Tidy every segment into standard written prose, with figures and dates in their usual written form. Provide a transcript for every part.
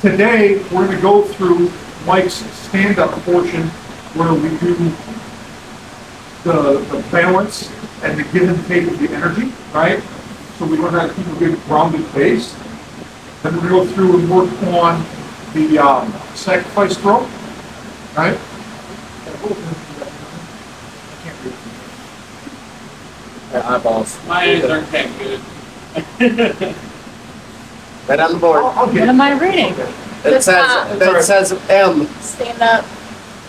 Today, we're going to go through Mike's stand-up portion where we do the balance and the give and take of the energy, right? So we learn how to keep a good grounded base. Then we go through and work on the sacrifice throw, right? Eyeballs. My eyes aren't that good. Right on the board. What am I reading? It says M. Stand up.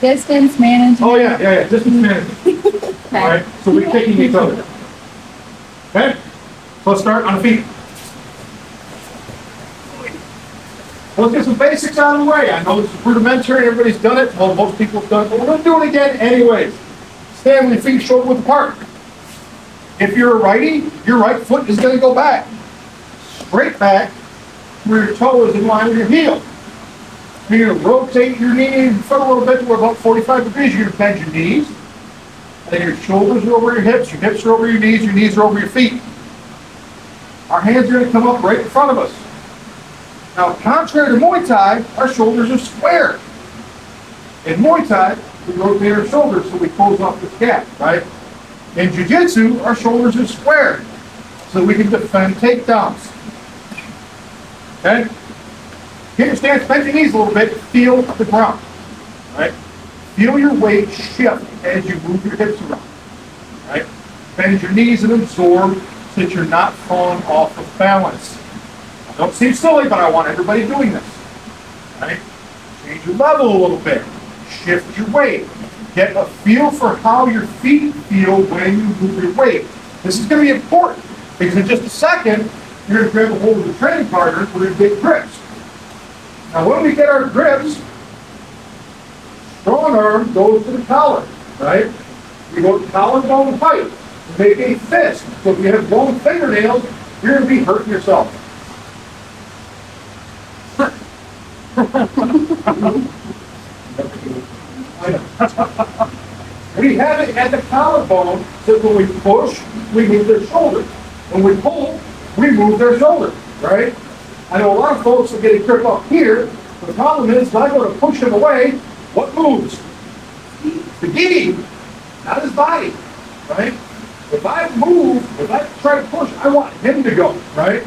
Distance management. Oh yeah, distance management. Okay. All right, so we're taking each other. Okay, so let's start on the feet. Let's get some basics out of the way. I know this is rudimentary, everybody's done it, well, most people have done it, but we're going to do it again anyways. Stand with your feet shoulder width apart. If you're a righty, your right foot is going to go back. Straight back, where your toe is in line with your heel. You're going to rotate your knee foot a little bit to about 45 degrees. You're going to bend your knees. And your shoulders are over your hips are over your knees are over your feet. Our hands are going to come up right in front of us. Now, contrary to Muay Thai, our shoulders are square. In Muay Thai, we rotate our shoulders so we close off this gap, right? In Jiu-Jitsu, our shoulders are square so we can defend takedowns. Okay? Get your stance, bend your knees a little bit, feel the ground, right? Feel your weight shift as you move your hips around, right? Bend your knees and absorb so that you're not falling off of balance. Don't seem silly, but I want everybody doing this, right? Change your level a little bit, shift your weight, get a feel for how your feet feel when you move your weight. This is going to be important because in just a second, you're going to grab a hold of the training partner, we're going to get grips. Now when we get our grips, strong arm goes to the collar, right? We go collarbone height, make a fist. So if you have long fingernails, you're going to be hurting yourself. We have it at the collarbone so when we push, we move their shoulder. When we pull, we move their shoulder, right? I know a lot of folks are getting grip up here. The problem is, when I go to push him away, what moves? The gi, not his body, right? If I try to push, I want him to go, right?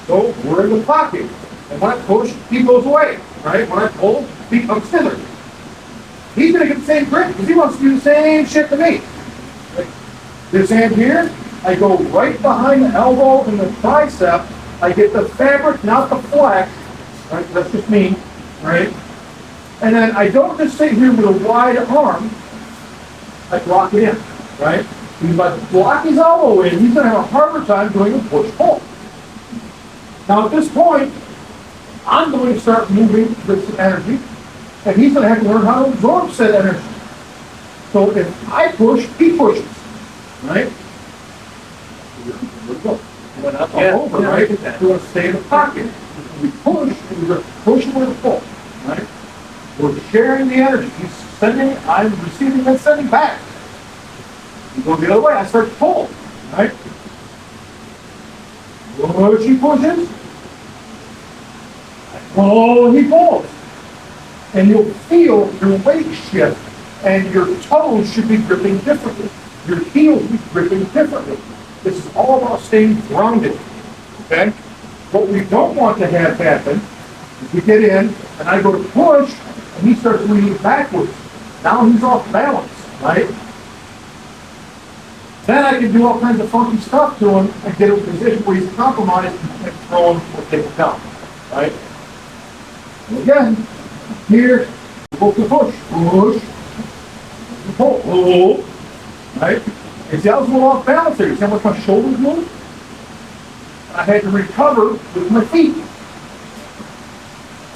So we're in the pocket. And when I push, he goes away, right? When I pull, he comes hither. He's going to get the same grip because he wants to do the same shit to me. Right? This hand here, I go right behind the elbow and the tricep. I get the fabric, not the flex. Right? That's just me, right? And then I don't just sit here with a wide arm. I block it in, right? Because if I block his elbow in, he's going to have a harder time doing a push-pull. Now at this point, I'm going to start moving this energy, and he's going to have to learn how to absorb said energy. So if I push, he pushes, right? Here we go. Went up over, right? We're going to stay in the pocket. When we push, we're going to push with a pull, right? We're sharing the energy. He's sending, I'm receiving and sending back. You go the other way, I start to pull, right? Push, he pushes. Oh, he pulls. And you'll feel your weight shift, and your toes should be gripping differently. Your heels should be gripping differently. This is all about staying grounded, okay? What we don't want to have happen is we get in, and I go to push, and he starts leaning backwards. Now he's off balance, right? Then I can do all kinds of funky stuff to him and get him in a position where he's compromised and thrown or taken down, right? And again, here, push, push, pull, right? And see, I was a little off balance there. You see how much my shoulders move? I had to recover with my feet.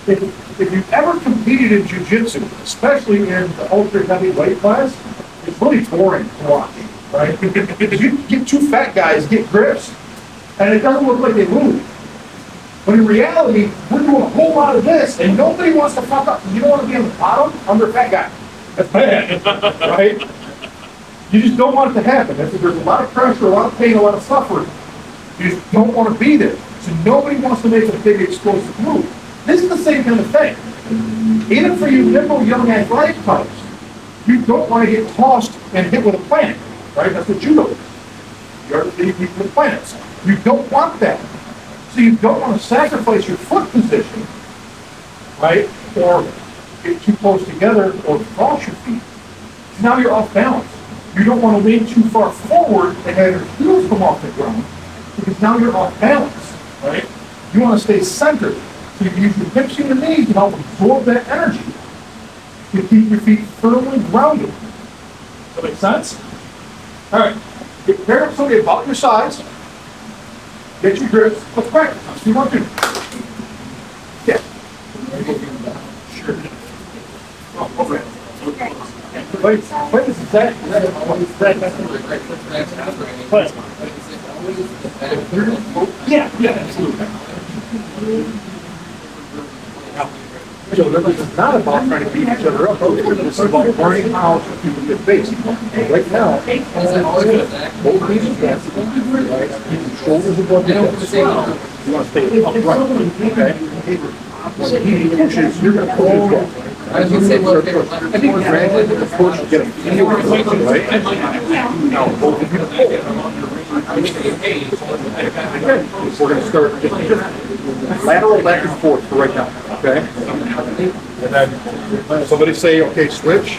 If you've ever competed in jiu-jitsu, especially in the ultra heavy weight class, it's really boring to watch, right? Because you get two fat guys get grips, and it doesn't look like they move. But in reality, we're doing a whole lot of this, and nobody wants to fuck up. You don't want to be on the bottom under a fat guy. That's bad, right? You just don't want it to happen. There's a lot of pressure, a lot of pain, a lot of suffering. You just don't want to be there. So nobody wants to make a big explosive move. This is the same kind of thing. Even for you nimble, young, athletic types, you don't want to get tossed and hit with a planet, right? That's what judo is. You're hitting people with planets. You don't want that. So you don't want to sacrifice your foot position, right? Or get too close together or cross your feet. Now you're off balance. You don't want to lean too far forward and have your heels come off the ground because now you're off balance, right? You want to stay centered. So you can use your hips and your knees to help absorb that energy to keep your feet firmly grounded. Does that make sense? All right. Get paired with somebody about your size. Get your grips. Let's practice. Let's see what we do. Yeah. Sure. Oh, okay. Wait, this is that. Yeah, absolutely. So this is not about trying to beat each other up. This is about learning how people get faced. Right now, both knees are bent, right? Shoulders above the hips. You want to stay upright, okay? So he pushes, you're going to push his back. I think gradually with the push, you get a feel of it, right? Now, both of you pull. Again, we're going to start just lateral back and forth for right now, okay? And then somebody say, okay, switch.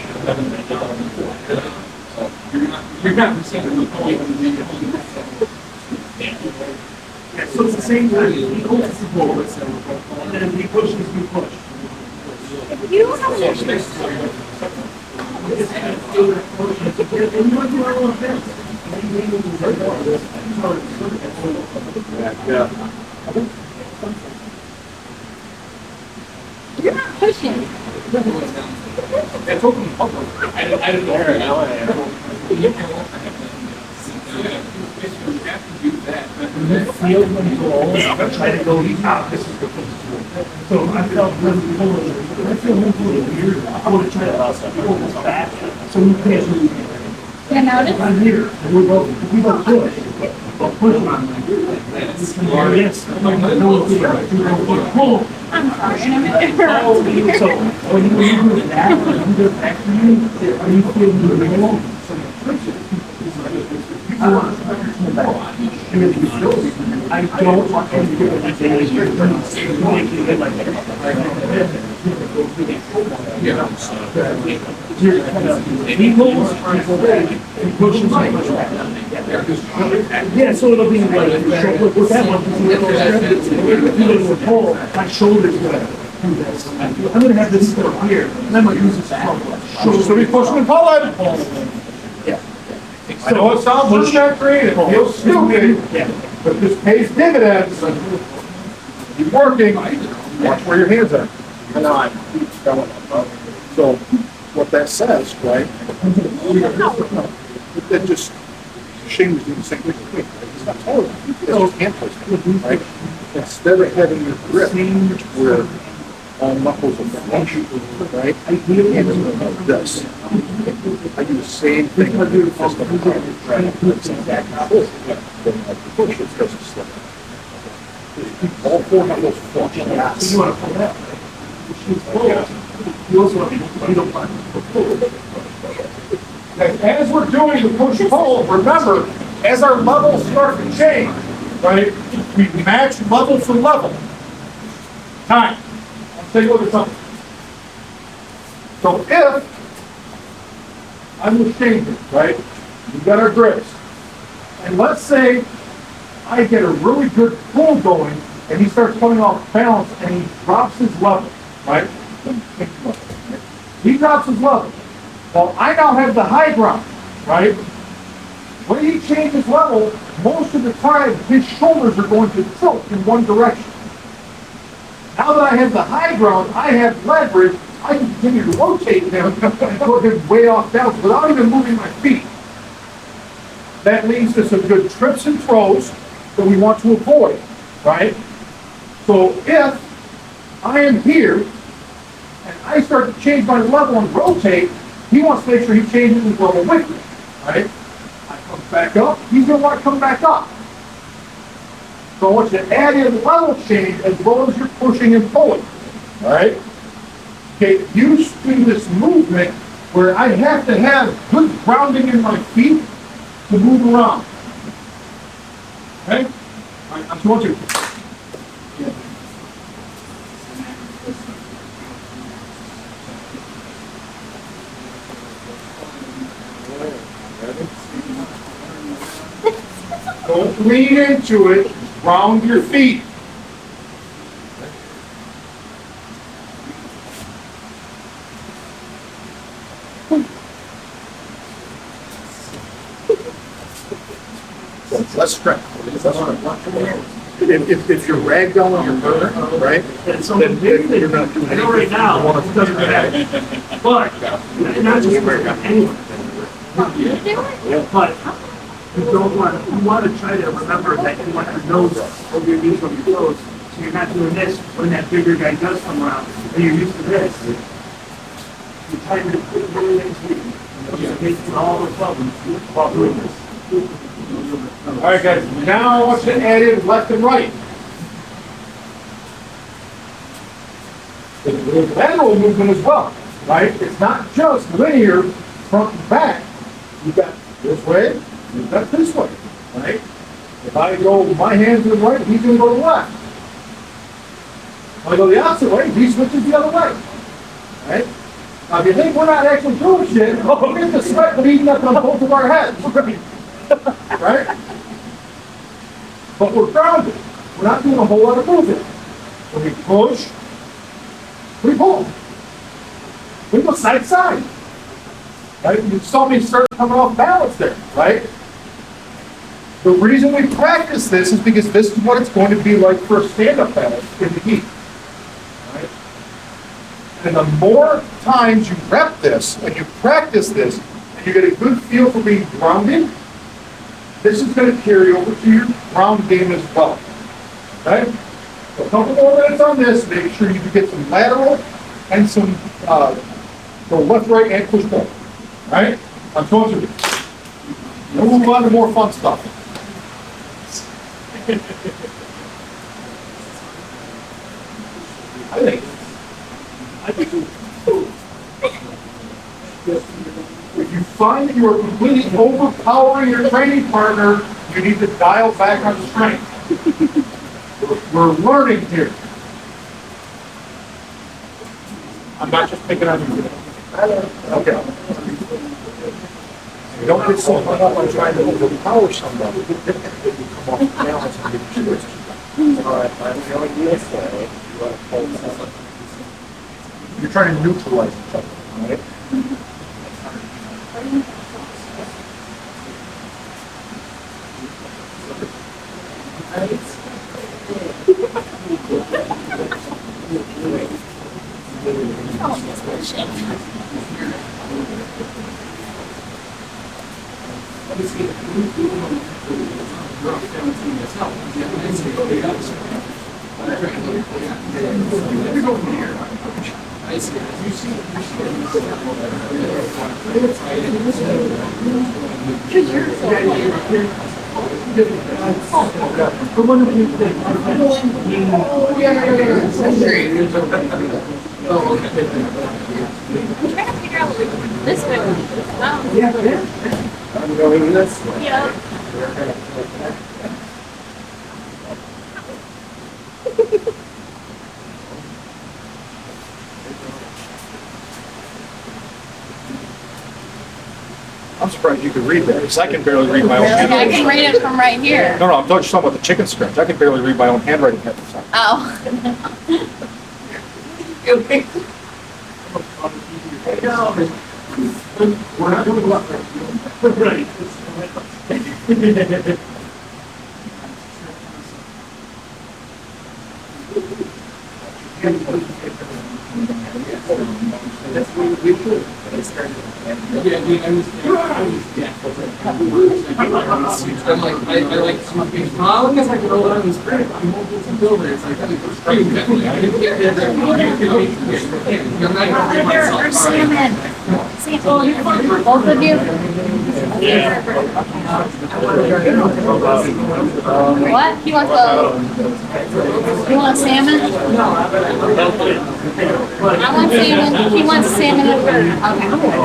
You're not receiving. So it's the same thing. He holds the ball, and then he pushes, you push. You have an Yeah. You're not pushing. It's open public. I didn't know. You feel when you go over, try to go, this is the so I felt really cool. I feel really weird. I want to try to pull this back. So we can't move. You notice? I'm here. And we both push. But push on me. Yes. Pull. I'm sorry, I'm So when you do that, when you do back to you, are you feeling the normal? I don't want to do it like yeah, so it'll be like with that one, my shoulders going to do this. I'm going to have this still here, and I'm going to use this shoulder. So we push and pull it. Yeah. I know it sounds not creative, it feels stupid, but this pays dividends. Keep working. Watch where your hands are. I know I'm going. So what that says, right? It just shings you the same way. It's not taller. It's just hand placement, right? Instead of having your grip where all knuckles are flush, right? I do this. I do the same thing. I do the fist of the hand, right? It's exactly then I push it doesn't slip. Keep all four knuckles flush. Yes. You want to pull that. You also want to pull. As we're doing the push-pull, remember, as our levels start to change, right, we match level for level. Time. Let's take a look at something. So if I'm with changes, right, we've got our grips, and let's say I get a really good pull going, and he starts coming off balance, and he drops his level, right? He drops his level. Well, I now have the high ground, right? When he changes level, most of the time his shoulders are going to tilt in one direction. Now that I have the high ground, I have leverage, I can continue to rotate him and put him way off balance without even moving my feet. That leads to some good trips and throws that we want to avoid, right? So if I am here and I start to change my level and rotate, he wants to make sure he changes his level with me, right? I come back up, he's going to want to come back up. So I want you to add in level change as well as you're pushing and pulling. all right? Get used to this movement where I have to have good grounding in my feet to move around. Okay? All right, I'm going to. Don't lean into it, ground your feet. Let's stretch. If you're ragdolling your burner, right? Then you're not doing I know right now, it doesn't matter. But, not just for anyone. But, you don't want, you want to try to remember that you want your nose over your knees on your toes. So you're not doing this when that bigger guy does come around. And you're used to this. You try to put really into it. Make all the problems while doing this. All right, guys, now I want you to add in left and right. There's lateral movement as well, right? It's not just linear front and back. You've got this way, you've got this way, right? If I go, my hand's to the right, he's gonna go to the left. If I go the opposite way, he switches the other way, right? Now, if you think we're not actually doing shit, look at the sweat bleeding up on both of our heads. Right? But we're grounded. We're not doing a whole lot of movement. When we push, we pull. We go side to side. Right? You saw me start coming off balance there, right? The reason we practice this is because this is what it's going to be like for a stand-up balance in the heat. Right? And the more times you rep this and you practice this, and you get a good feel for being grounded, this is going to carry over to your ground game as well. Okay? So a couple more minutes on this. Make sure you get some lateral and some go left, right, and push pull. All right? I'm going to move on to more fun stuff. I think if you find that you are completely overpowering your training partner, you need to dial back on strength. We're learning here. I'm not just picking on you. Okay. You don't get so hung up on trying to overpower somebody. You come off balance and get your all right, I'm feeling this way. You're trying to neutralize each other, right? This way. I'm going this way. Yeah. I'm surprised you could read that, because I can barely read my own I handwriting. can read it from right here. No, I'm just talking about the chicken scratch. I can barely read my own handwriting half the time. Oh. We're not doing left. Right. We should. I'm like, I like some things. Well, I guess I could hold on to this crap. I'm hoping to build it. It's like, I didn't get there. I'm not going to Or salmon. Both of you? What? He wants you want salmon? I want salmon. He wants salmon and okay.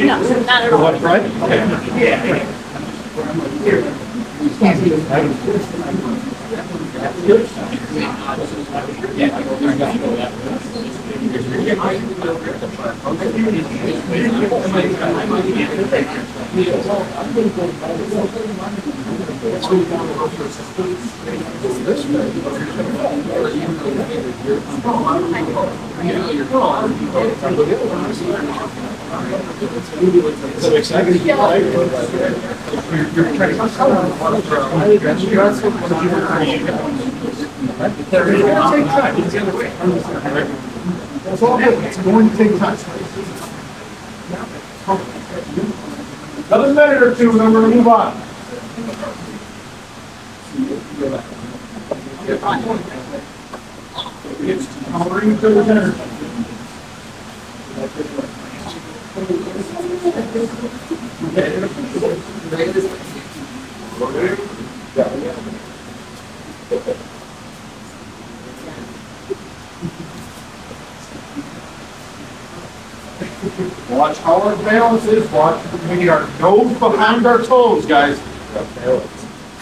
No, not at all. What, right? It's all good. It's going to take time. Another minute or two, and then we're going to move on. It's powering to the center. Watch how our balance is. Watch. We need our nose behind our toes, guys.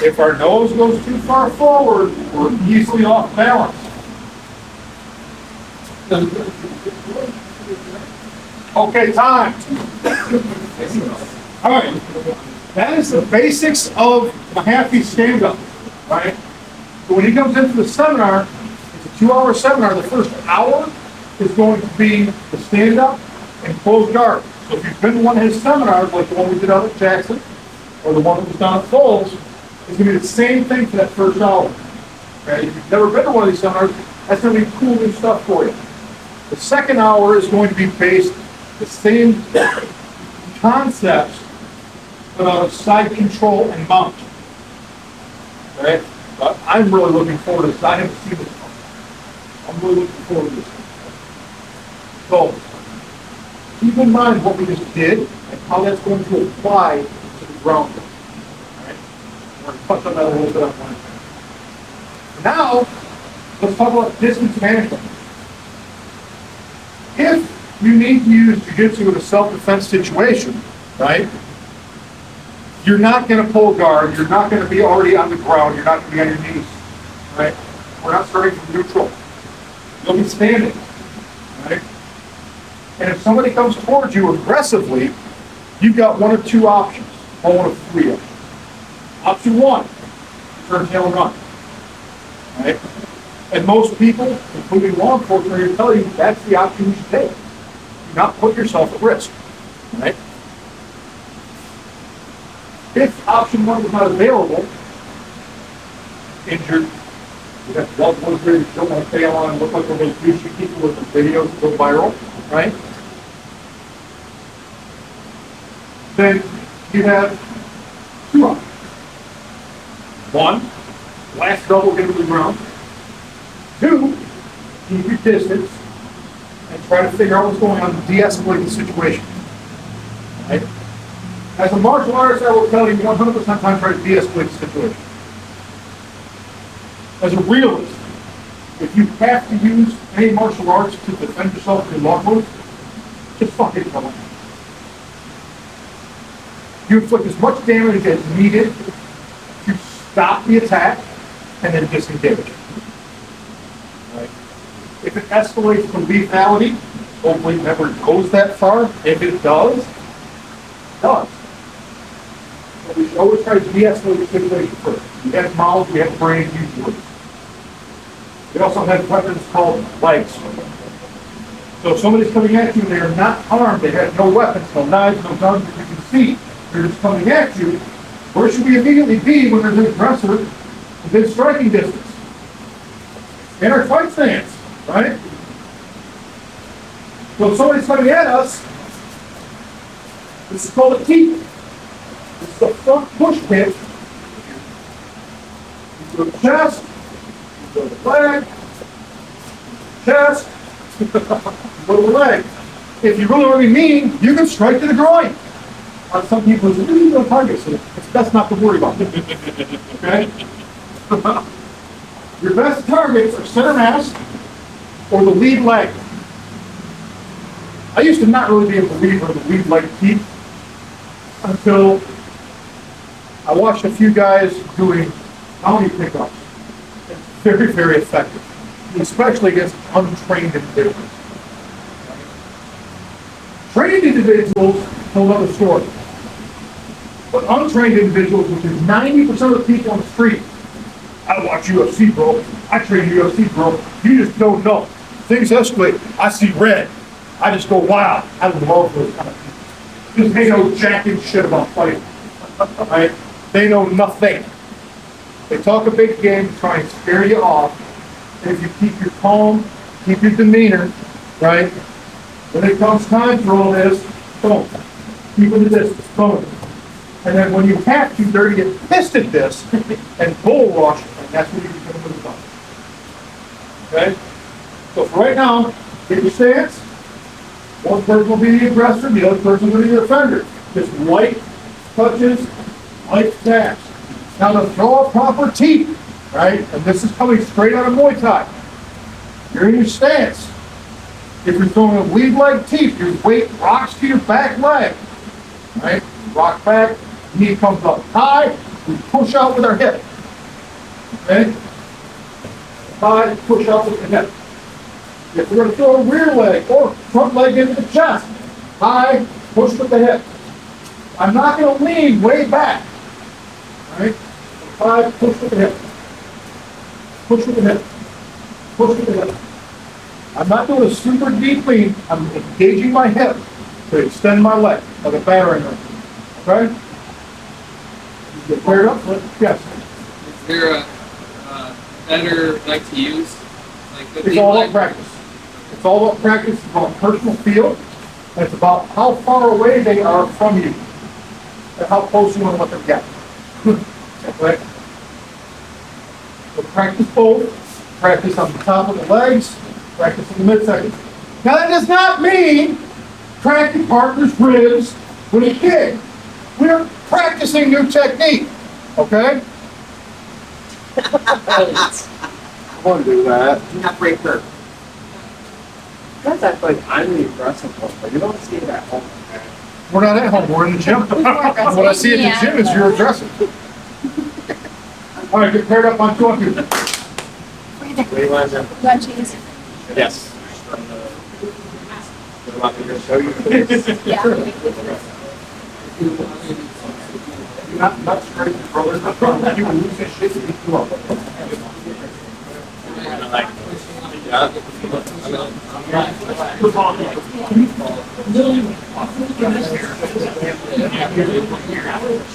If our nose goes too far forward, we're easily off balance. Okay, time. All right. That is the basics of Mahaffey's stand-up, right? So when he comes into the seminar, it's a 2-hour seminar. The first hour is going to be the stand-up and closed guard. So if you've been to one of his seminars, like the one we did out at Jackson, or the one that was done at Foles, it's going to be the same thing for that first hour. Okay? If you've never been to one of these seminars, that's going to be cool new stuff for you. The second hour is going to be based the same concepts about side control and mount. Okay? But I'm really looking forward to this. I haven't seen this one. I'm really looking forward to this one. So, keep in mind what we just did and how that's going to apply to the ground. Alright? We're going to touch on that a little bit on Wednesday. Now, let's talk about distance management. If you need to use jiu-jitsu in a self-defense situation, right? You're not going to pull guard. You're not going to be already on the ground. You're not going to be on your knees, right? We're not starting from neutral. You'll be standing, right? And if somebody comes towards you aggressively, you've got one of two options, or one of three options. Option one, turn tail and run, right? And most people, including law enforcement, are going to tell you that's the option you should take. Do not put yourself at risk, right? If option one is not available, injured, you got loved ones here you don't want to fail on, look like one of those douchey people with the videos that go viral, right? Then you have two options. One, last double get to the ground. Two, keep your distance and try to figure out what's going on to de-escalate the situation. Right? As a martial artist, I will tell you 100% time try to de-escalate the situation. As a realist, if you have to use any martial arts to defend yourself in your loved ones, just fucking come on. You inflict as much damage as needed to stop the attack and then disengage. Right? If it escalates to lethality, hopefully it never goes that far. If it does, it does. But we should always try to de-escalate the situation first. We have mouths, we have brains, usually. We also have weapons called legs. So if somebody's coming at you and they are not armed, they have no weapons, no knives, no guns that you can see, they're just coming at you, where should we immediately be when there's an aggressor within striking distance? in our fight stance, right? So if somebody's coming at us, this is called a teep. This is the front push kick. You go to the chest, you go to the leg, chest, you go to the leg. If you really mean, you can strike to the groin. Some people say, you don't target, so it's best not to worry about it. Okay? Your best targets are center mass or the lead leg. I used to not really be a believer of the lead leg keep until I watched a few guys doing bounty pickups. It's very, very effective, especially against untrained individuals. Trained individuals tell another story. But untrained individuals, which is 90% of the people on the street, I watch UFC, bro. I train UFC, bro. You just don't know. Things escalate. I see red. I just go wild. I love those kind of people. Because they know jack and shit about fighting. Right? They know nothing. They talk a big game, try and scare you off. And if you keep your calm, keep your demeanor, right? When it comes time for all this, boom. Keep it at distance, boom. And then when you have to, they're going to get pissed at this and bull rush, and that's what you're going to move on. Okay? So for right now, get your stance. One person will be the aggressor, the other person will be the offender. Just light touches, light taps. Now to throw a proper teep, right? And this is coming straight out of Muay Thai. You're in your stance. If you're throwing a lead leg teep, your weight rocks to your back leg. Right? Rock back, knee comes up high, we push out with our hip. Okay? High, push out with the hip. If we're going to throw a rear leg or front leg into the chest, high, push with the hip. I'm not going to lean way back. Right? High, push with the hip. Push with the hip. Push with the hip. I'm not doing a super deep lean. I'm engaging my hip to extend my leg like a battering ram. Okay? You get cleared up? Yes. Is there a better leg to use? Like the It's lead all leg? about practice. It's all about practice. It's about personal feel. And it's about how far away they are from you. And how close you want to let them get. Okay? So practice both. Practice on the top of the legs. Practice in the midsection. Now that does not mean crack your partner's ribs with a kick. We're practicing new technique. Okay? I want to do that. Do not break her. Guys act like I'm the aggressive one, but you don't see it at home. We're not at home, we're in the gym. What I see at the gym is you're aggressive. All right, get paired up on 2 on 2. What do you want to do? You want cheese? Yes. What about me to show you this? Yeah. Not straight, brother. You will lose this shit if you come up.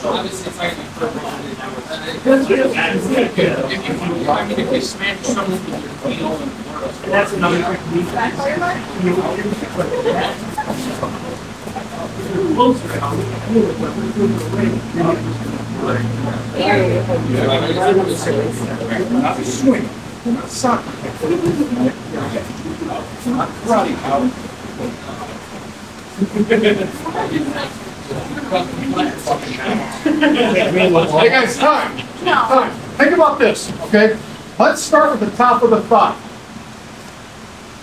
Obviously, it's like if you smash someone with your heel and That's another technique. Not swing, not soccer. Not karate. Hey guys, time. Time. Think about this, okay? Let's start with the top of the thigh.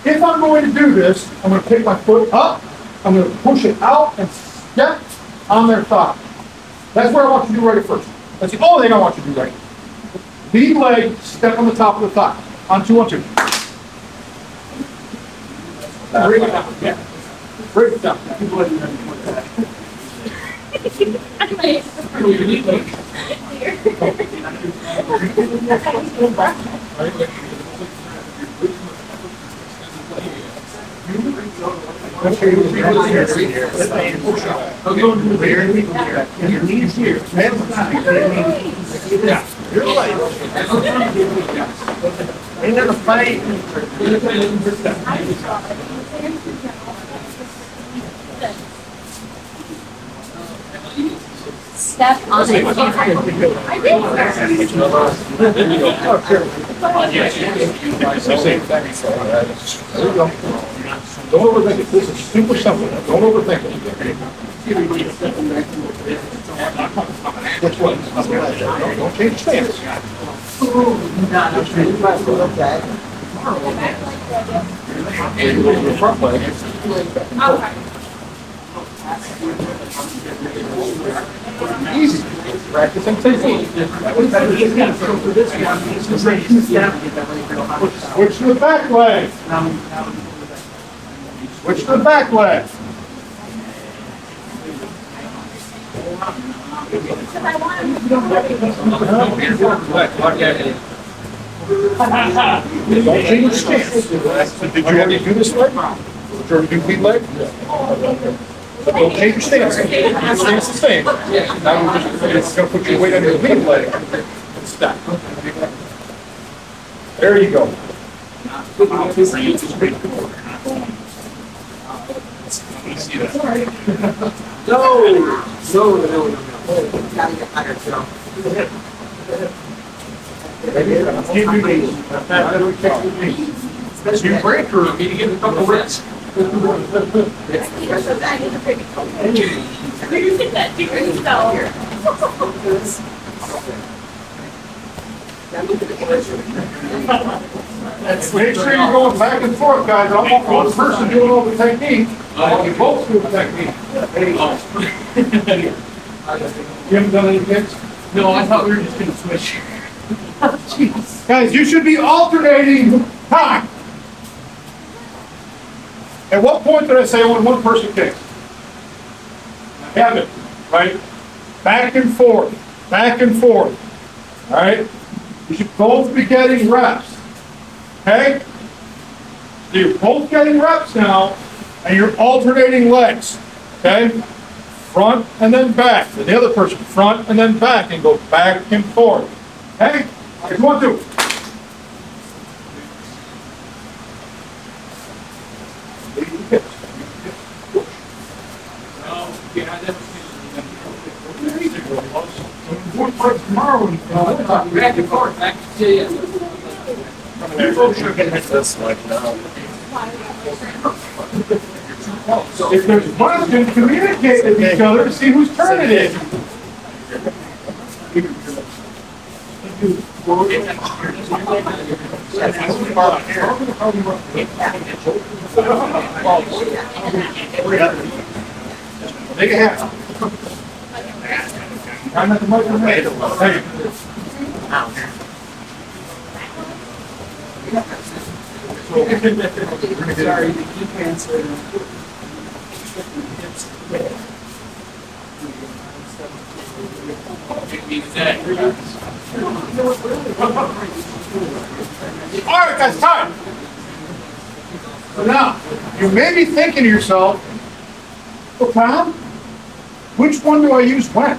If I'm going to do this, I'm going to pick my foot up, I'm going to push it out and step on their thigh. That's what I want you to do right at first. That's the only thing I want you to do right. Lead leg, step on the top of the thigh. On 2 on 2. Bring it down. Yeah. Bring it down. Your knees here. Yeah. You're right. Ain't that a fight? Step on it. I did. Same thing. There you go. Don't overthink it. This is super simple. Don't overthink it. Which one? Don't change stance. And go to the front leg. Easy. Practice and take it. Switch to the back leg. Switch to the back leg. Don't change stance. Did you already do this leg? Did you already do lead leg? Don't change your stance. Your stance is the same. Now you're just going to put your weight on your lead leg and stop. There you go. No. Gotta get higher, Joe. You break or Me to give a couple reps. You did that to yourself. make sure you're going back and forth, guys. I don't want one person doing all the technique. I want you both doing the technique. You haven't done any kicks? No, I thought we were just gonna switch. Jeez. Guys, you should be alternating time. At what point did I say only one person kicks? I have it, right? Back and forth, all right? You should both be getting reps, okay? So you're both getting reps now, and you're alternating legs, okay? Front and then back. And the other person, front and then back, and go back and forth, okay? All right, 1, 2. Tomorrow, Back and forth, back to you. You folks are gonna hit this one now. if there's questions, communicate with each other to see whose turn it is. Make it happen. I'm at the microphone. Hey. Sorry, the key transfer. All right, guys, time. So now, you may be thinking to yourself, well, Tom, which one do I use when?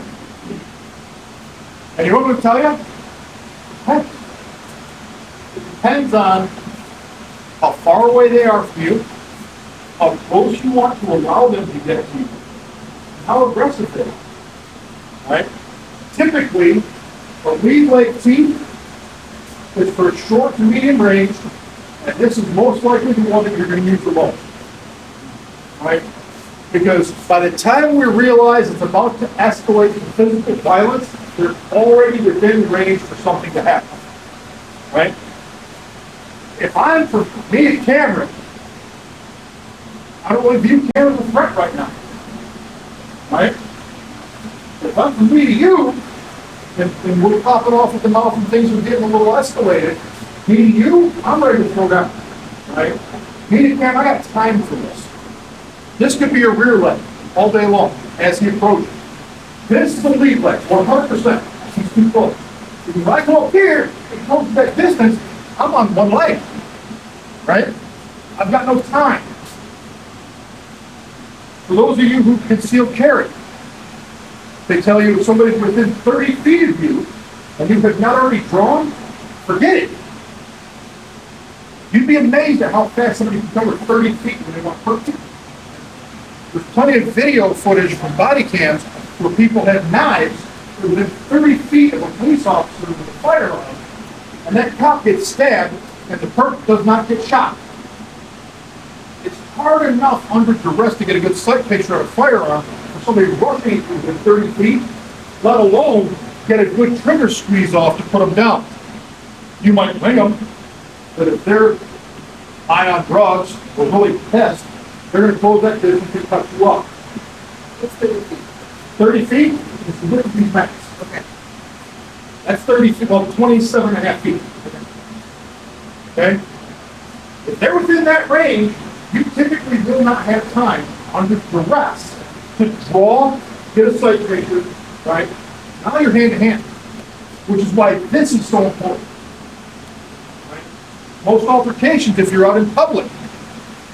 And you know what I'm going to tell you? It depends on how far away they are from you, how close you want to allow them to get to you, how aggressive they are. Right? Typically, a lead leg team is for short to medium range, and this is most likely the one that you're going to use the most. Right? Because by the time we realize it's about to escalate to physical violence, they're already within range for something to happen. Right? If I'm for me and Cameron, I don't really view Cameron as a threat right now. Right? If I'm from me to you, and we're popping off at the mouth and things are getting a little escalated, me to you, I'm ready to throw down. Right? Me to Cameron, I got time for this. This could be your rear leg all day long as he approaches. This is the lead leg, 100%. He's too close. If I go up here and close to that distance, I'm on one leg. Right? I've got no time. For those of you who conceal carry, they tell you if somebody's within 30 feet of you and you have not already drawn, forget it. You'd be amazed at how fast somebody can cover 30 feet when they want to hurt you. There's plenty of video footage from body cams where people had knives within 30 feet of a police officer with a firearm, and that cop gets stabbed, and the perp does not get shot. It's hard enough under duress to get a good sight picture of a firearm for somebody rushing you within 30 feet, let alone get a good trigger squeeze off to put them down. You might ring them, but if they're high on drugs or really pissed, they're going to close that distance and cut you off. What's 30 feet? 30 feet is the width of these max. Okay. That's 30 feet, well, 27 and a half feet. Okay? If they're within that range, you typically will not have time under duress to draw, get a sight picture, right? Now you're hand to hand, which is why this is so important. Right? Most altercations, if you're out in public,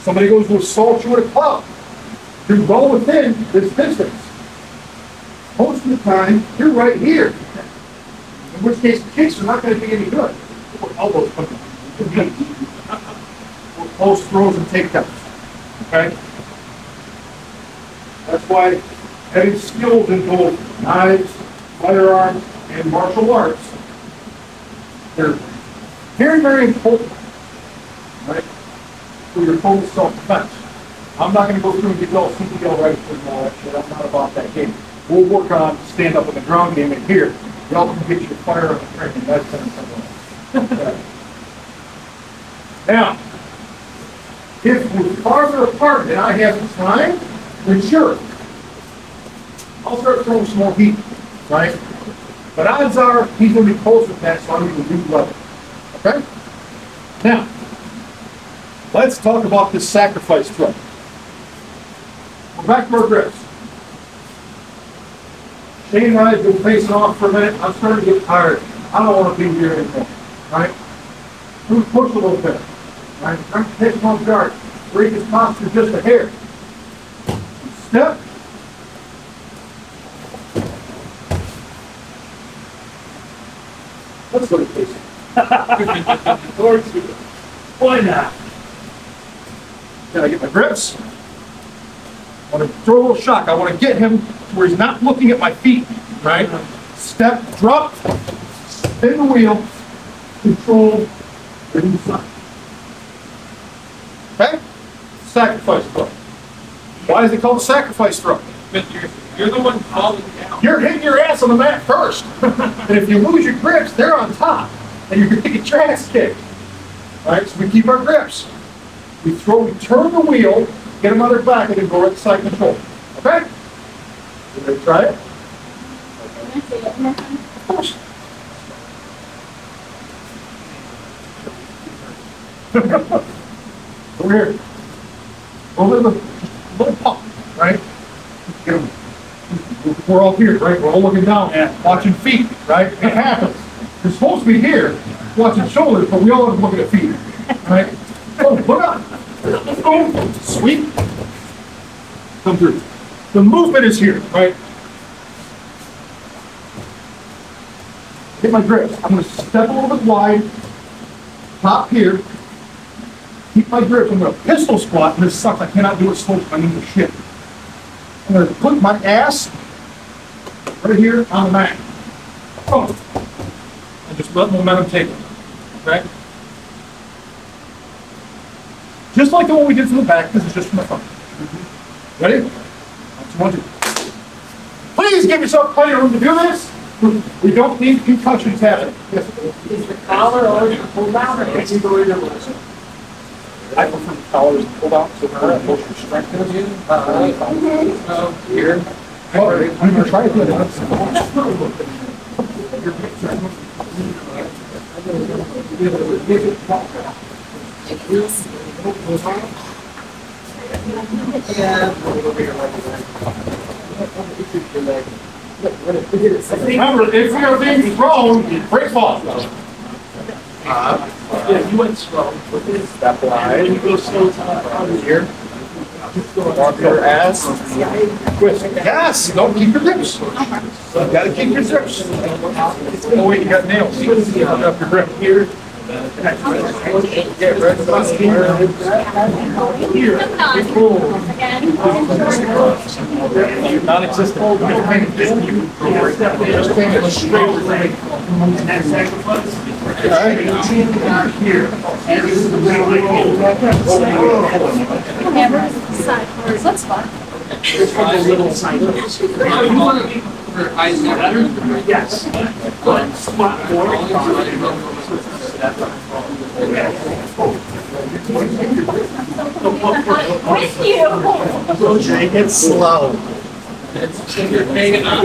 somebody goes to assault you at a club, you're well within this distance. Most of the time, you're right here. In which case, the kicks are not going to be any good. Or elbows come down. Or close throws and takedowns. Okay? That's why having skills in both knives, firearms, and martial arts, they're very, very important. Right? For your total self-defense. I'm not going to go through and get all CPL registers and all that shit. I'm not about that game. We'll work on stand up in the ground game in here. Y'all can get your firearm training. That's kind of something. Okay. Now, if we're farther apart and I have time, then sure. I'll start throwing some more heat, right? But odds are he's going to be closer to that, so I'm going to do level. Okay? Now, let's talk about this sacrifice throw. We're back to our grips. Shane and I have been facing off for a minute. I'm starting to get tired. I don't want to be here anymore. Right? Push a little bit. Right? I'm taking off guard. Break his posture just a hair. Step. Let's go to Casey. Why not? Gotta get my grips. I want to throw a little shock. I want to get him where he's not looking at my feet, right? Step, drop, spin the wheel, control, the inside. Okay? Sacrifice throw. Why is it called a sacrifice throw? But you're the one falling down. You're hitting your ass on the mat first. And if you lose your grips, they're on top. And you're going to get your ass kicked. All right? So we keep our grips. We turn the wheel, get them on their back, and then go right side control. Okay? You ready to try it? Can I see it one more time? Of course. Over here. Over the little pump, right? Get 'em. We're all here, right? We're all looking down, watching feet, right? It happens. You're supposed to be here, watching shoulders, but we all have to look at feet, right? Oh, look up. Boom. Sweep. Come through. The movement is here, right? Hit my grips. I'm going to step a little bit wide. Top here. Keep my grips. I'm going to pistol squat, and this sucks. I cannot do it slow. I need to shit. I'm going to put my ass right here on the mat. Oh. And just let momentum take it. Okay? Just like the one we did from the back, this is just from the front. Ready? 1, 2. Please give yourself plenty of room to do this. We don't need concussions happening. Yes. Is the collar or the pull down, or is it the way that was? I prefer the collars and pull out, so we're at motion strength in here. Here. Well, I'm going to try to do that. Remember, if you're being thrown, break fall. Yeah, you went slow. Step wide. When you go slow to Here. Walk your ass. Twist. Yes, don't keep your grips. You gotta keep your grips. Oh wait, you got nails. Put up your grip. here, Non-existent. Just came in a straight leg. And that sacrifice. Here. And this is the way we roll. Hammer, side, that's fun. Little side. You want to for eyes better? Yes. But squat more. With you. Take it slow. You're hanging out.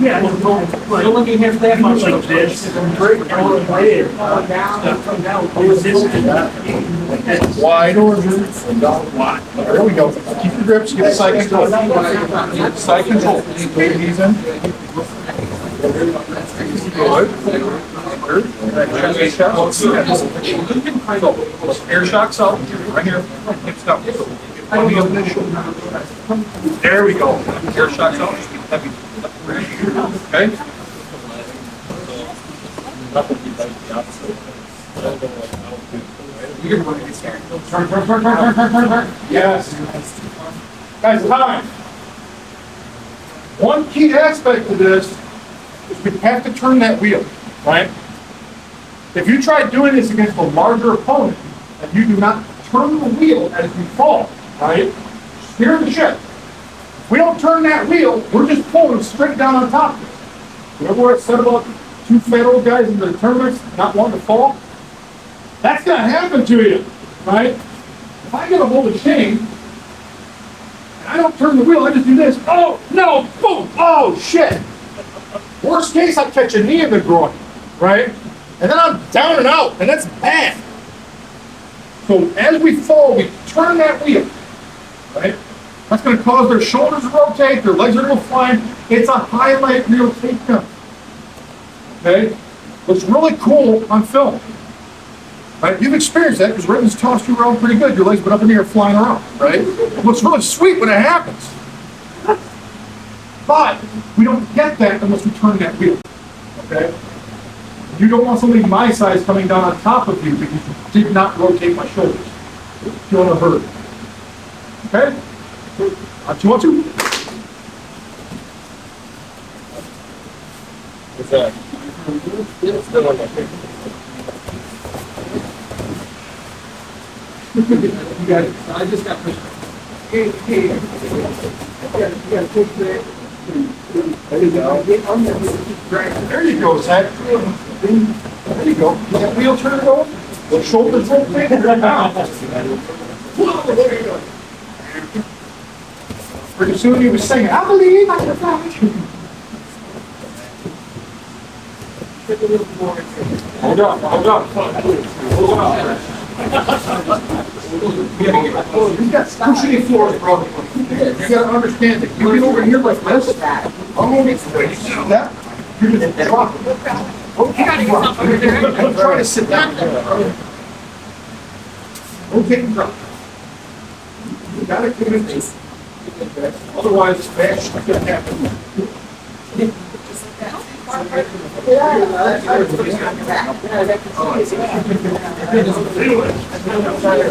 Yeah, don't let me have that much like this. Wide order. There we go. Keep your grips, get side control. Side control. Take these in. Good. Air shocks out, right here. Hips down. There we go. Air shocks out. Heavy. Okay. Turn. Yes. Guys, time. One key aspect to this is we have to turn that wheel, right? If you try doing this against a larger opponent and you do not turn the wheel as you fall, right? Steer the ship. If we don't turn that wheel, we're just pulling straight down on top of it. Remember what I said about two fat old guys in the tournaments not wanting to fall? That's gonna happen to you, right? If I get a hold of chain, and I don't turn the wheel, I just do this. Oh, no, boom, oh, shit. Worst case, I catch a knee in the groin, right? And then I'm down and out, and that's bad. So as we fall, we turn that wheel, right? That's gonna cause their shoulders to rotate, their legs are gonna go flying. It's a highlight reel takedown, okay? Looks really cool on film. Right? You've experienced that because Ritten's tossed you around pretty good. Your legs been up in the air flying around, right? It looks really sweet when it happens. But we don't get that unless we turn that wheel, okay? You don't want somebody my size coming down on top of you because you did not rotate my shoulders. You're gonna hurt. Okay? 2 on 2. What's that? It's still on that. You got it. I just got pushed. You gotta push that. There you go. There you go, Zach. There you go. Get that wheel turn going. The shoulders rotate. Whoa, there you go. Pretty soon he was singing, I believe I can fly. Hold up. You got pushing floors, bro. You gotta understand that. You get over here like this. That, you're just dropping. I'm trying to sit down. Okay, drop. You gotta keep it this. Otherwise, smash is gonna happen.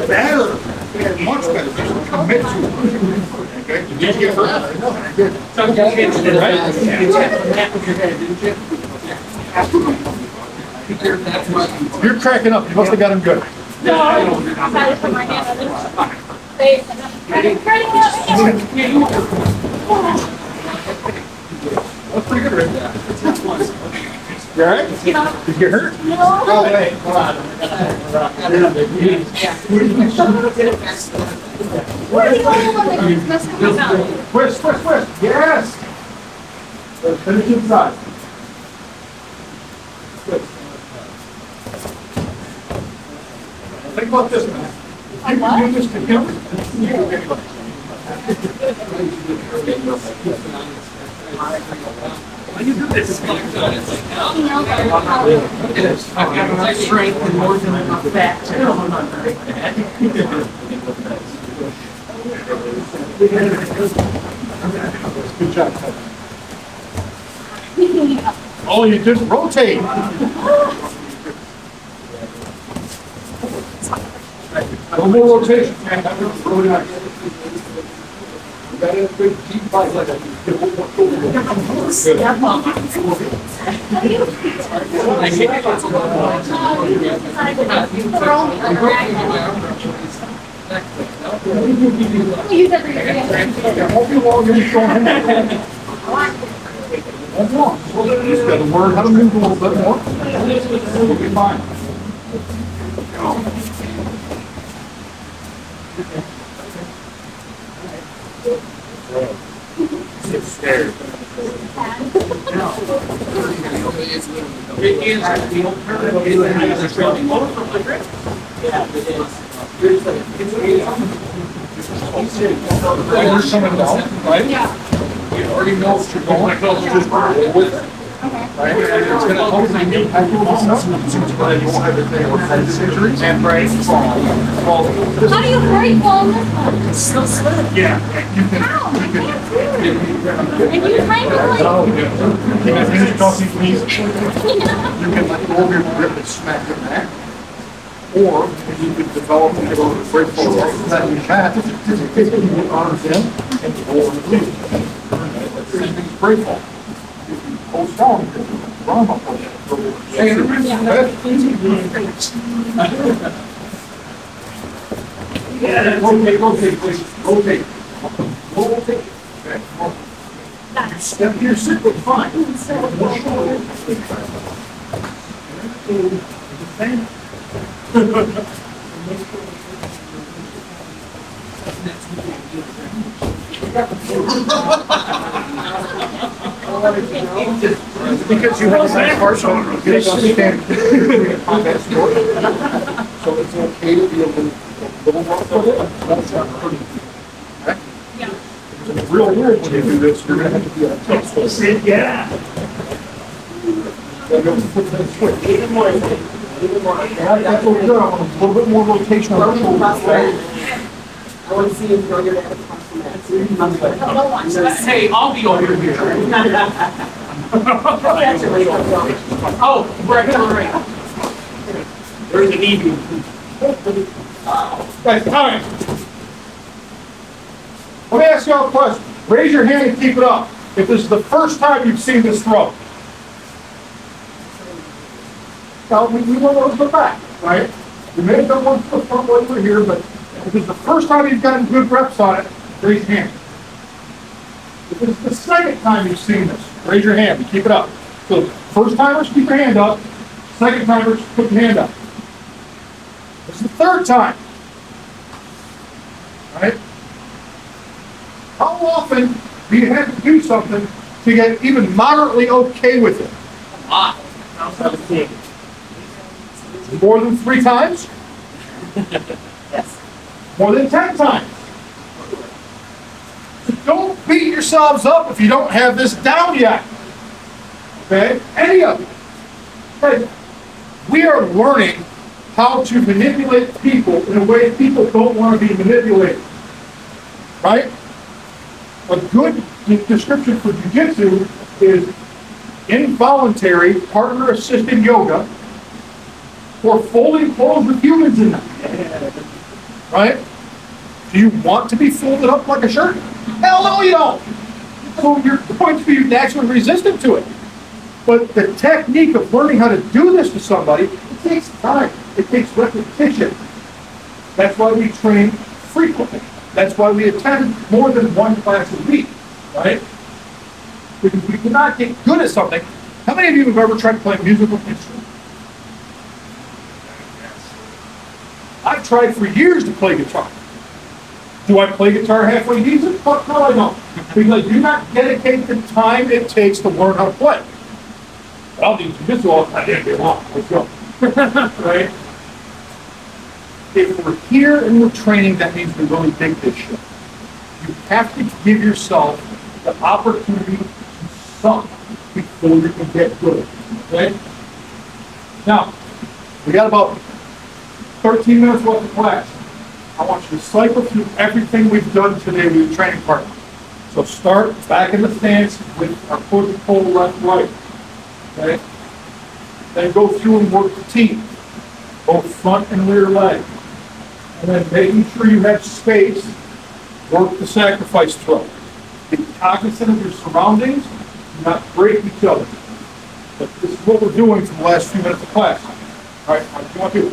Better, much better. Just commit to it. Okay? Did you get hurt? Right? You're cracking up. You must have got him good. No, I got it from my hand. That's pretty good, right? You all right? Did you get hurt? No. Oh, wait, hold on. Where are you going? It's messing with my mouth. Twist. Yes. Finish inside. Good. Think about this, man. You can do this to him. You can do anybody. When you do this, He knows how to. I have enough strength and more than enough fat to hold on. Good job. Oh, you just rotate. No more rotation, man. That was really nice. You got a big deep bite like that. Use every day. It won't be long, you'll be showing him. Won't be long. You just gotta learn how to move a little bit more. You'll be fine. Get scared. You're coming down, right? Yeah. You already know what you're going, just roll with it. Right? And it's gonna hopefully impact your muscles. You won't have to take offense injuries. And break fall. How do you break on this one? Still slip. Yeah. You can. How? I can't do it. And you kind of like. Oh, yeah. Can I finish talking, please? You can let go of your grip and smack it back. Or you could develop a little break fall that you have. You put your arms in and roll and leave. Break fall. Hold strong. Arm up. Hey, rotate, please. Rotate. Rotate. Okay. Step here, sit, but fine. Because you have a nice heart, so you get to understand combat sport. So it's okay to be a little rough with it. That's not hurting. Okay? It's real weird when you do this. You're gonna have to be a tough switch. Yeah. That's what we're doing. A little bit more rotation on the shoulder. I want to see if you're going to have Hey, I'll be over here. Oh, right. There's an evening. Guys, time. Let me ask y'all a question. Raise your hand and keep it up. If this is the first time you've seen this throw. Now, we want to go back, right? You may have done one to the front while you were here, but if it's the first time you've gotten good reps on it, raise your hand. If it's the second time you've seen this, raise your hand and keep it up. So first timers, keep your hand up. Second timers, put your hand up. This is the third time. Right? How often do you have to do something to get even moderately okay with it? A lot. More than 3 times? Yes. More than 10 times? So don't beat yourselves up if you don't have this down yet. Okay? Any of you. Okay. We are learning how to manipulate people in a way people don't want to be manipulated. Right? A good description for jiu-jitsu is involuntary partner-assisted yoga or folding clothes with humans in them. Right? Do you want to be folded up like a shirt? Hell no, you don't. So you're going to be naturally resistant to it. But the technique of learning how to do this to somebody, it takes time. It takes repetition. That's why we train frequently. That's why we attend more than one class a week, right? Because we cannot get good at something. How many of you have ever tried to play a musical instrument? I've tried for years to play guitar. Do I play guitar halfway decent? Fuck no, I don't. Because I do not dedicate the time it takes to learn how to play. But I'll do jiu-jitsu all the time. Let's go. Right? if we're here and we're training, that means we really dig this shit. You have to give yourself the opportunity to suck before you can get good, okay? Now, we got about 13 minutes left of class. I want you to cycle through everything we've done today with the training partner. So start back in the stance with our push, pull, left, right, okay? Then go through and work the team, both front and rear leg. And then making sure you have space, work the sacrifice throw. Be cognizant of your surroundings, do not break each other. But this is what we're doing for the last few minutes of class. All right, what do you want to do?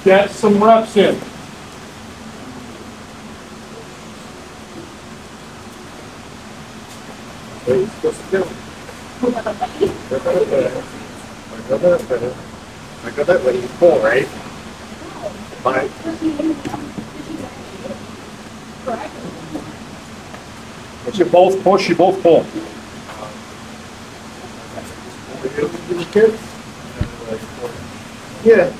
Get some reps in. I got that way you pull, right? Fine. If you both push, you both pull. Yeah.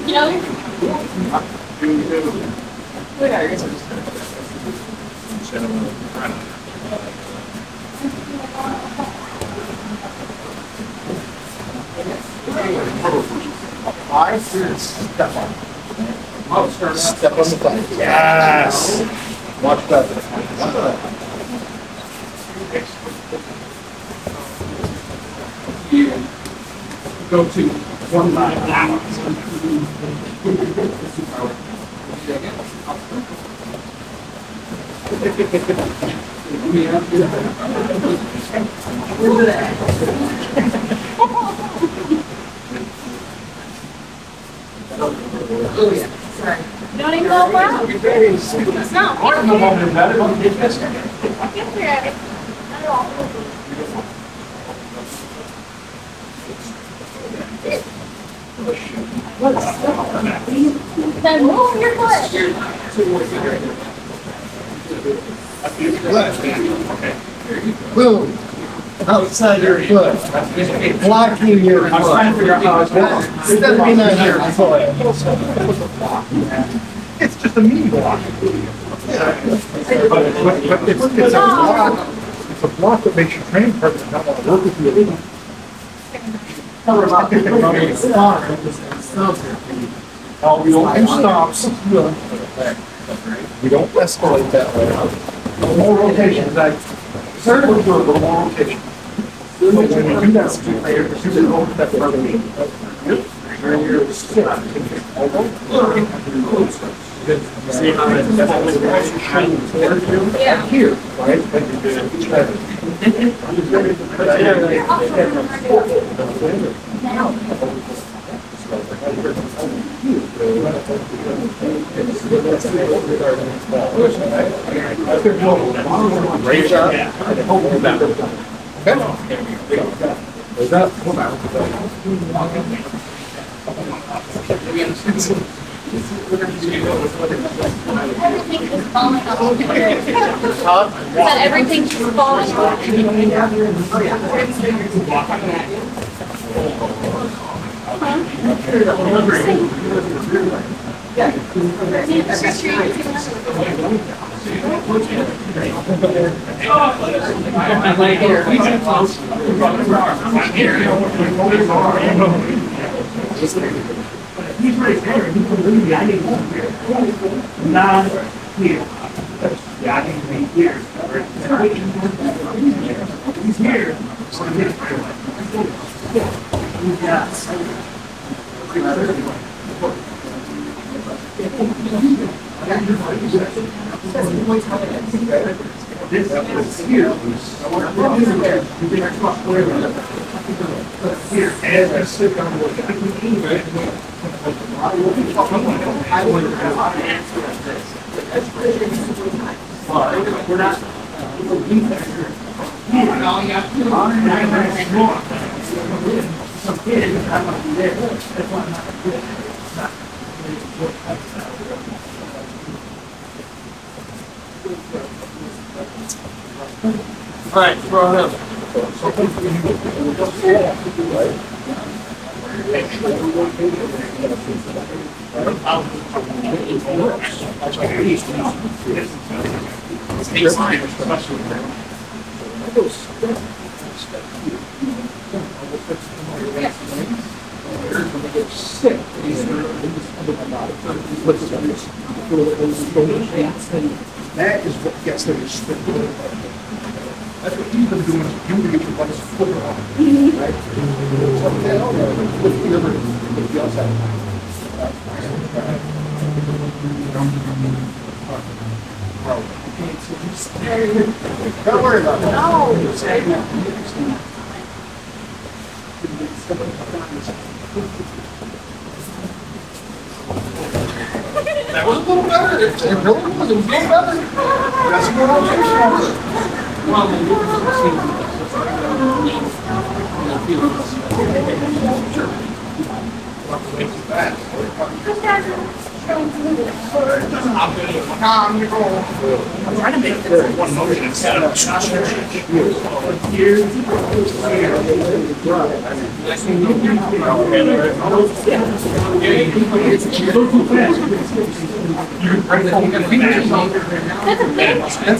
You know? I step on. Step on the flag. Yes. Watch that. Go to one line now. Oh, yeah. Sorry. You don't even know wow. It's not. I don't know about that. I don't get this. Get here at it. Not at all. Then move your foot. Boom. Outside your foot. Blocking your I'm trying to figure out how it's going. Stepping on your foot. It's just a mini block. But it's a block. It's a block that makes your training partner not want to work with you. Oh, we don't do stops. We don't escalate that way. No more rotations. Certainly do a little more rotation. But when we do that, we do over that further. See how it's shining towards you? Yeah. Here, right? Like you did each other. Great job. Is that? Everything is falling off. That everything is falling off. He's right there, he can literally, I need to be here. Not here. Yeah, I need to be here. He's here. So I'm here. Yes. This is here. I want to put this there. You think I cross here. As I sit down, I want to answer this. We're not. Some kids, I want to be there. That's why I'm not there. All right, throw him. That is what gets them to spin. That's what you've been doing, you get your buddy's foot on. Right? Lift the other, lift the outside. Don't worry about that. That was a little better. It really was. It was a little better. That's what I'm I'm trying to make this one motion instead of That's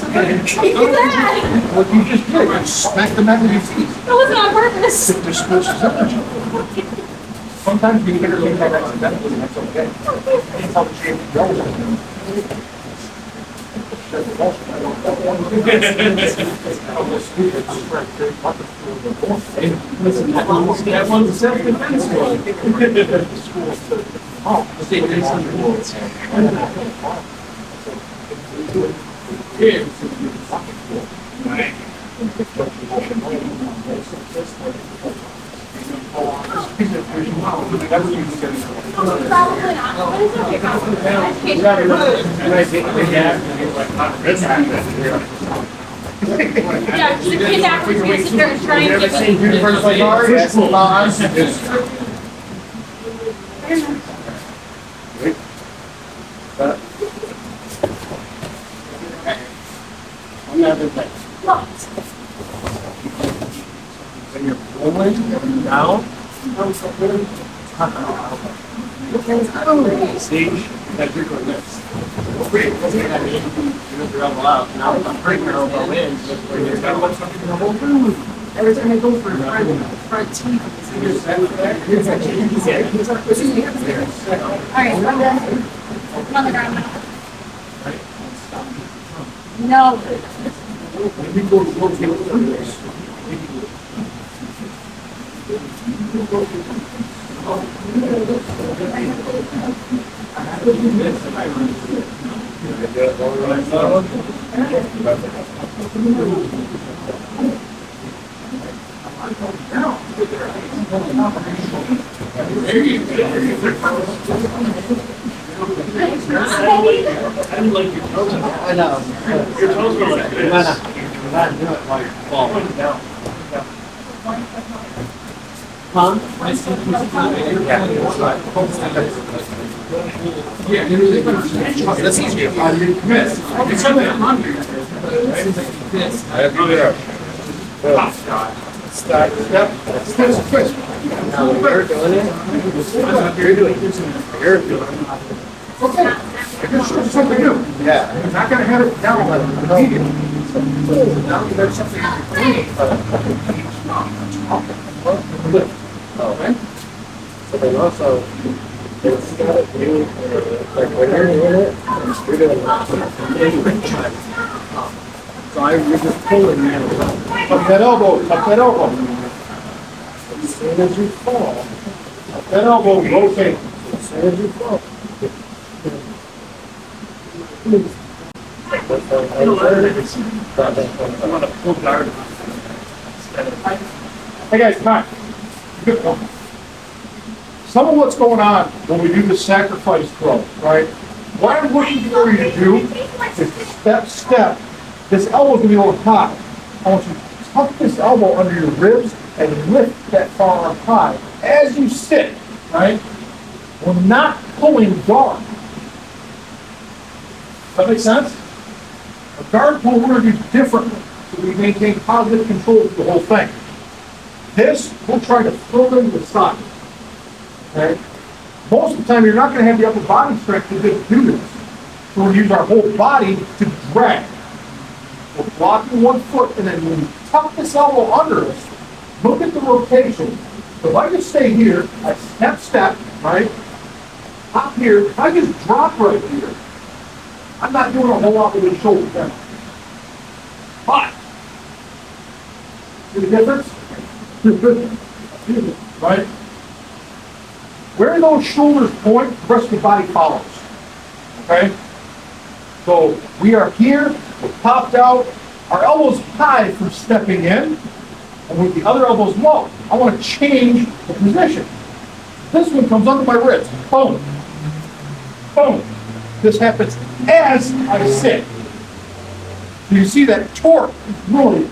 okay. What you just did, smack them back with your feet. That wasn't on purpose. They're supposed to. Sometimes you can get things like that accidentally, and that's okay. That's how the shape goes. Listen, that one's a self-defense one. Here. Probably not. But it's okay. Yeah, just a kid afterwards gonna sit there and try and give us. Universal card, yes, Another thing. Lots. When you're rolling down, stage, that you're going this. Great, let's get that in. You know, your elbow out. Now, I'm bringing your elbow in. When you're going to something in the whole room. Every time I go for front teeth. Alright, I'm done. I'm on the ground now. No. Maybe go to work with this. I know. Your toes go like this. You gotta do it like falling down. Huh? Yeah, that's easier. Miss. It's something I'm hungry. I have to get Step, step, twist. Now, you're doing it. You're doing it. You're doing it. Okay. If you're sure it's something new, Yeah. you're not gonna have it down like immediately. Now there's something in between. Okay? But then also, it's gotta do, like when you're doing it, you're doing So you're just pulling that. Tuck that elbow, tuck that elbow. as soon as you fall, Tuck that elbow, rotate. as soon as you fall. Hey guys, come on. Good one. Some of what's going on when we do the sacrifice throw, right? What I'm looking for you to do is step. This elbow's gonna be a little high. I want you to tuck this elbow under your ribs and lift that forearm high as you sit, right? We're not pulling guard. Does that make sense? A guard pull we're gonna do differently, so we maintain positive control of the whole thing. This, we'll try to throw them to the side. Okay? Most of the time, you're not going to have the upper body strength to just do this. So we'll use our whole body to drag. We're blocking one foot, and then when we tuck this elbow under us, look at the rotation. So if I just stay here, I step, right? Hop here, if I just drop right here, I'm not doing a whole lot with the shoulder down. But, see the difference? Right? Where those shoulders point, the rest of the body follows. Okay? So we are here, we're popped out, our elbows high for stepping in, and with the other elbows low. I want to change the position. This one comes under my wrist. Boom. Boom. This happens as I sit. So you see that torque really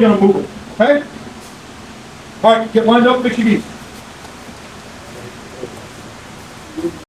gonna move it. Okay? All right, get lined up, fix your knees.